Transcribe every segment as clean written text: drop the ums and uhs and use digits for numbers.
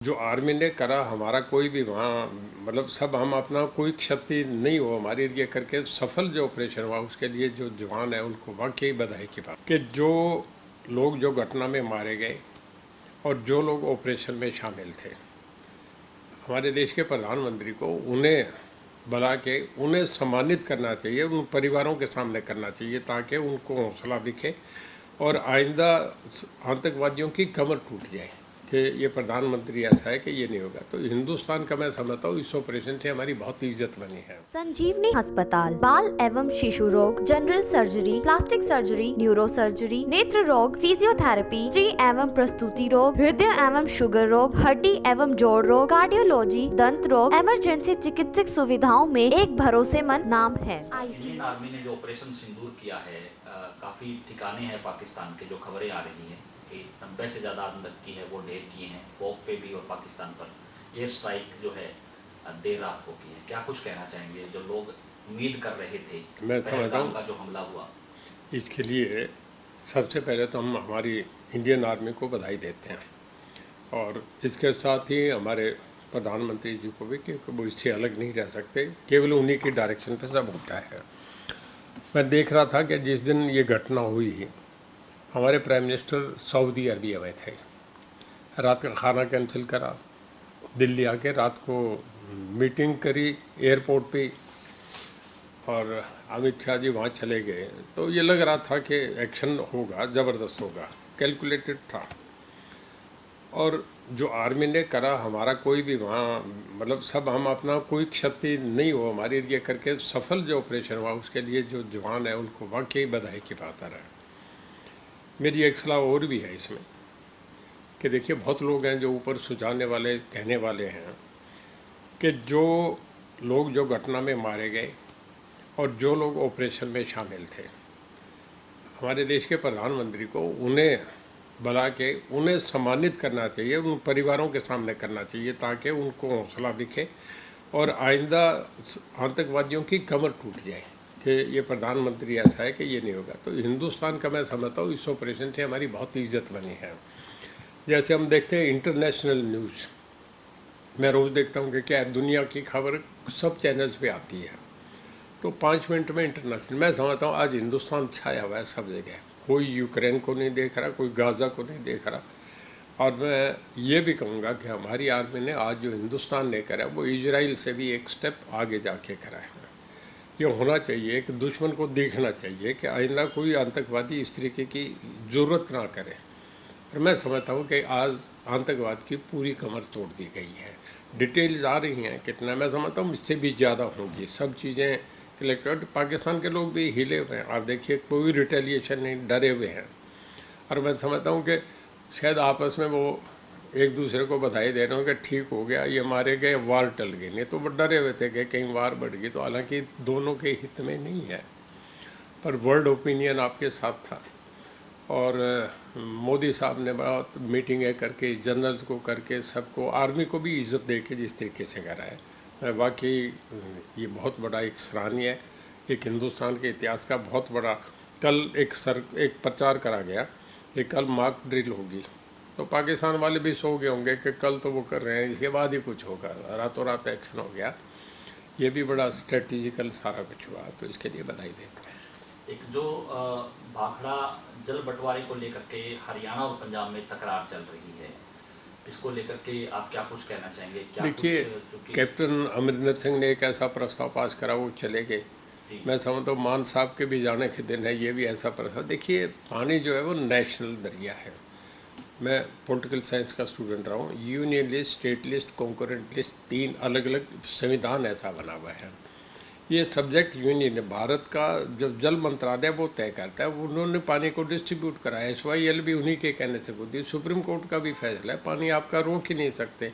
जो आर्मी ने करा हमारा कोई भी वहाँ मतलब सब हम अपना कोई क्षति नहीं हो हमारे लिए करके सफल जो ऑपरेशन हुआ उसके लिए जो जवान है उनको वाकई बधाई की बात कि जो लोग जो घटना में मारे गए और जो लोग ऑपरेशन में शामिल थे हमारे देश के प्रधानमंत्री को उन्हें बुला के उन्हें सम्मानित करना चाहिए, उन परिवारों के सामने करना चाहिए ताकि उनको हौसला दिखे और आइंदा आतंकवादियों की कमर टूट जाए कि ये प्रधानमंत्री ऐसा है कि ये नहीं होगा। तो हिंदुस्तान का मैं समझता हूँ इस ऑपरेशन से हमारी बहुत इज्जत बनी है। संजीवनी अस्पताल बाल एवं शिशु रोग, general surgery, plastic surgery, neuro surgery, नेत्र रोग, फिजियोथेरेपी, स्त्री एवं प्रस्तुति रोग, हृदय एवं शुगर रोग, हड्डी एवं जोड़ रोग, कार्डियोलॉजी, दंत रोग, इमरजेंसी चिकित्सक सुविधाओं में एक भरोसेमंद नाम है। इंडियन आर्मी ने जो ऑपरेशन सिंदूर किया है, काफी ठिकाने हैं पाकिस्तान के जो खबरें आ रही हैं कि 90 से ज़्यादा आतंकी है वो ढेर किए हैं पोक पे भी और पाकिस्तान पर एयर स्ट्राइक जो है देर रात को की है। क्या कुछ कहना चाहेंगे जो लोग उम्मीद कर रहे थे मैं समझता हूँ का जो हमला हुआ इसके लिए सबसे पहले तो हम हमारी इंडियन आर्मी को बधाई देते हैं और इसके साथ ही हमारे प्रधानमंत्री जी को भी, क्योंकि वो इससे अलग नहीं रह सकते, केवल उन्हीं की डायरेक्शन पे सब होता है। मैं देख रहा था कि जिस दिन ये घटना हुई हमारे प्राइम मिनिस्टर सऊदी अरबिया में थे, रात का खाना कैंसिल करा, दिल्ली आके रात को मीटिंग करी एयरपोर्ट पे और अमित शाह जी वहाँ चले गए। तो ये लग रहा था कि एक्शन होगा, ज़बरदस्त होगा, कैलकुलेटेड था। और जो आर्मी ने करा हमारा कोई भी वहाँ मतलब सब हम अपना कोई क्षति नहीं हो हमारे लिए करके सफल जो ऑपरेशन हुआ उसके लिए जो जवान है उनको वाकई बधाई की बात आ रहा है। मेरी एक सलाह और भी है इसमें कि देखिए बहुत लोग हैं जो ऊपर सुझाने वाले कहने वाले हैं कि जो लोग जो घटना में मारे गए और जो लोग ऑपरेशन में शामिल थे हमारे देश के प्रधानमंत्री को उन्हें बुला के उन्हें सम्मानित करना चाहिए, उन परिवारों के सामने करना चाहिए ताकि उनको हौसला दिखे और आइंदा आतंकवादियों की कमर टूट जाए कि ये प्रधानमंत्री ऐसा है कि ये नहीं होगा। तो हिंदुस्तान का मैं समझता हूँ इस ऑपरेशन से हमारी बहुत इज्जत बनी है। जैसे हम देखते हैं इंटरनेशनल न्यूज़, मैं रोज़ देखता हूँ कि क्या दुनिया की खबर सब चैनल्स पे आती है, तो 5 मिनट में इंटरनेशनल। मैं समझता हूँ आज हिंदुस्तान छाया हुआ है सब जगह, कोई यूक्रेन को नहीं देख रहा, कोई गाज़ा को नहीं देख रहा। और मैं ये भी कहूँगा कि हमारी आर्मी ने आज जो हिंदुस्तान ने करा वो इजराइल से भी एक स्टेप आगे जाके करा है। ये होना चाहिए कि दुश्मन को देखना चाहिए कि आइंदा कोई आतंकवादी इस तरीके की ज़रूरत ना करे। और मैं समझता हूँ कि आज आतंकवाद की पूरी कमर तोड़ दी गई है। डिटेल्स आ रही हैं कितना, मैं समझता हूँ इससे भी ज़्यादा होगी, सब चीज़ें कलेक्टेड। पाकिस्तान के लोग भी हिले हुए हैं, आप देखिए कोई रिटेलिएशन नहीं, डरे हुए हैं। और मैं समझता हूँ कि शायद आपस में वो एक दूसरे को बधाई दे रहे हो कि ठीक हो गया, ये मारे गए, वार टल गई, नहीं तो वो डरे हुए थे कि कहीं वार बढ़ गई। तो हालांकि दोनों के हित में नहीं है, पर वर्ल्ड ओपिनियन आपके साथ था और मोदी साहब ने बहुत मीटिंगें करके जनरल्स को करके सबको, आर्मी को भी इज़्ज़त दे के जिस तरीके से करा है, वाकई ये बहुत बड़ा एक सराहनीय है। एक हिंदुस्तान के इतिहास का बहुत बड़ा कल एक प्रचार करा गया कि कल मॉक ड्रिल होगी, तो पाकिस्तान वाले भी सो गए होंगे कि कल तो वो कर रहे हैं, इसके बाद ही कुछ होगा, रातों रात एक्शन हो गया। ये भी बड़ा स्ट्रेटेजिकल सारा कुछ हुआ, तो इसके लिए बधाई देते हैं। एक जो भाखड़ा जल बंटवारे को लेकर के हरियाणा और पंजाब में तकरार चल रही है, इसको लेकर के आप क्या कुछ कहना चाहेंगे? क्या देखिए कैप्टन अमरिंदर सिंह ने एक ऐसा प्रस्ताव पास करा, वो चले गए। मैं समझता हूँ मान साहब के भी जाने के दिन है, ये भी ऐसा प्रस्ताव। देखिए पानी जो है वो नेशनल दरिया है। मैं पॉलिटिकल साइंस का स्टूडेंट रहा हूँ, union list, state list, concurrent list, 3 अलग अलग संविधान ऐसा बना हुआ है। ये सब्जेक्ट यूनियन है, भारत का जो जल मंत्रालय वो तय करता है, उन्होंने पानी को डिस्ट्रीब्यूट करा है। SYL भी उन्हीं के कहने से होती है, सुप्रीम कोर्ट का भी फैसला है, पानी आपका रोक ही नहीं सकते।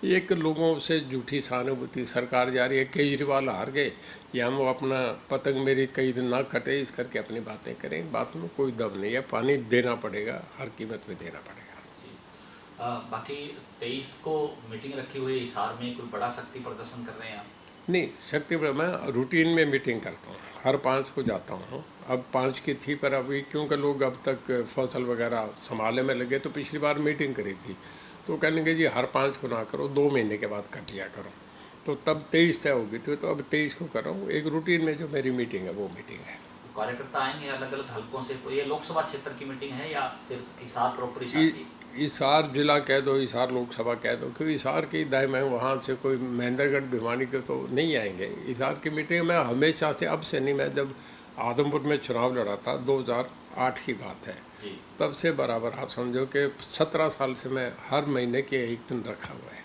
एक लोगों से झूठी सहानुभूति सरकार जा रही है, केजरीवाल हार गए या हम वो अपना पतंग मेरी कई दिन ना कटे इस करके अपनी बातें करें, बात में कोई दम नहीं है। पानी देना पड़ेगा, हर कीमत पे देना पड़ेगा। बाकी 23 को मीटिंग रखी हुई है हिसार में, कोई बड़ा शक्ति प्रदर्शन कर रहे हैं आप? नहीं, शक्ति मैं रूटीन में मीटिंग करता हूँ, हर 5 को जाता हूँ। अब 5 की थी, पर अभी क्योंकि लोग अब तक फसल वगैरह संभालने में लगे तो पिछली बार मीटिंग करी थी, तो तो कहने लगे जी हर 5 को ना करो, 2 महीने के बाद कर लिया करो। तो तब 23 तय होगी थी, तो अब 23 को कर रहा हूँ। एक रूटीन में जो मेरी मीटिंग है वो मीटिंग है। कार्यकर्ता आएंगे अलग अलग हलकों से, तो ये लोकसभा क्षेत्र की मीटिंग है या सिर्फ हिसार प्रॉपर हिसार की? हिसार जिला कह दो, हिसार लोकसभा कह दो, क्योंकि हिसार की दाएँ में वहाँ से कोई महेंद्रगढ़ भिवानी के तो नहीं आएंगे। हिसार की मीटिंग में हमेशा से, अब से नहीं, मैं जब आदमपुर में चुनाव लड़ा था 2008 की बात है, जी। तब से बराबर आप समझो कि 17 साल से मैं हर महीने के एक दिन रखा हुआ है।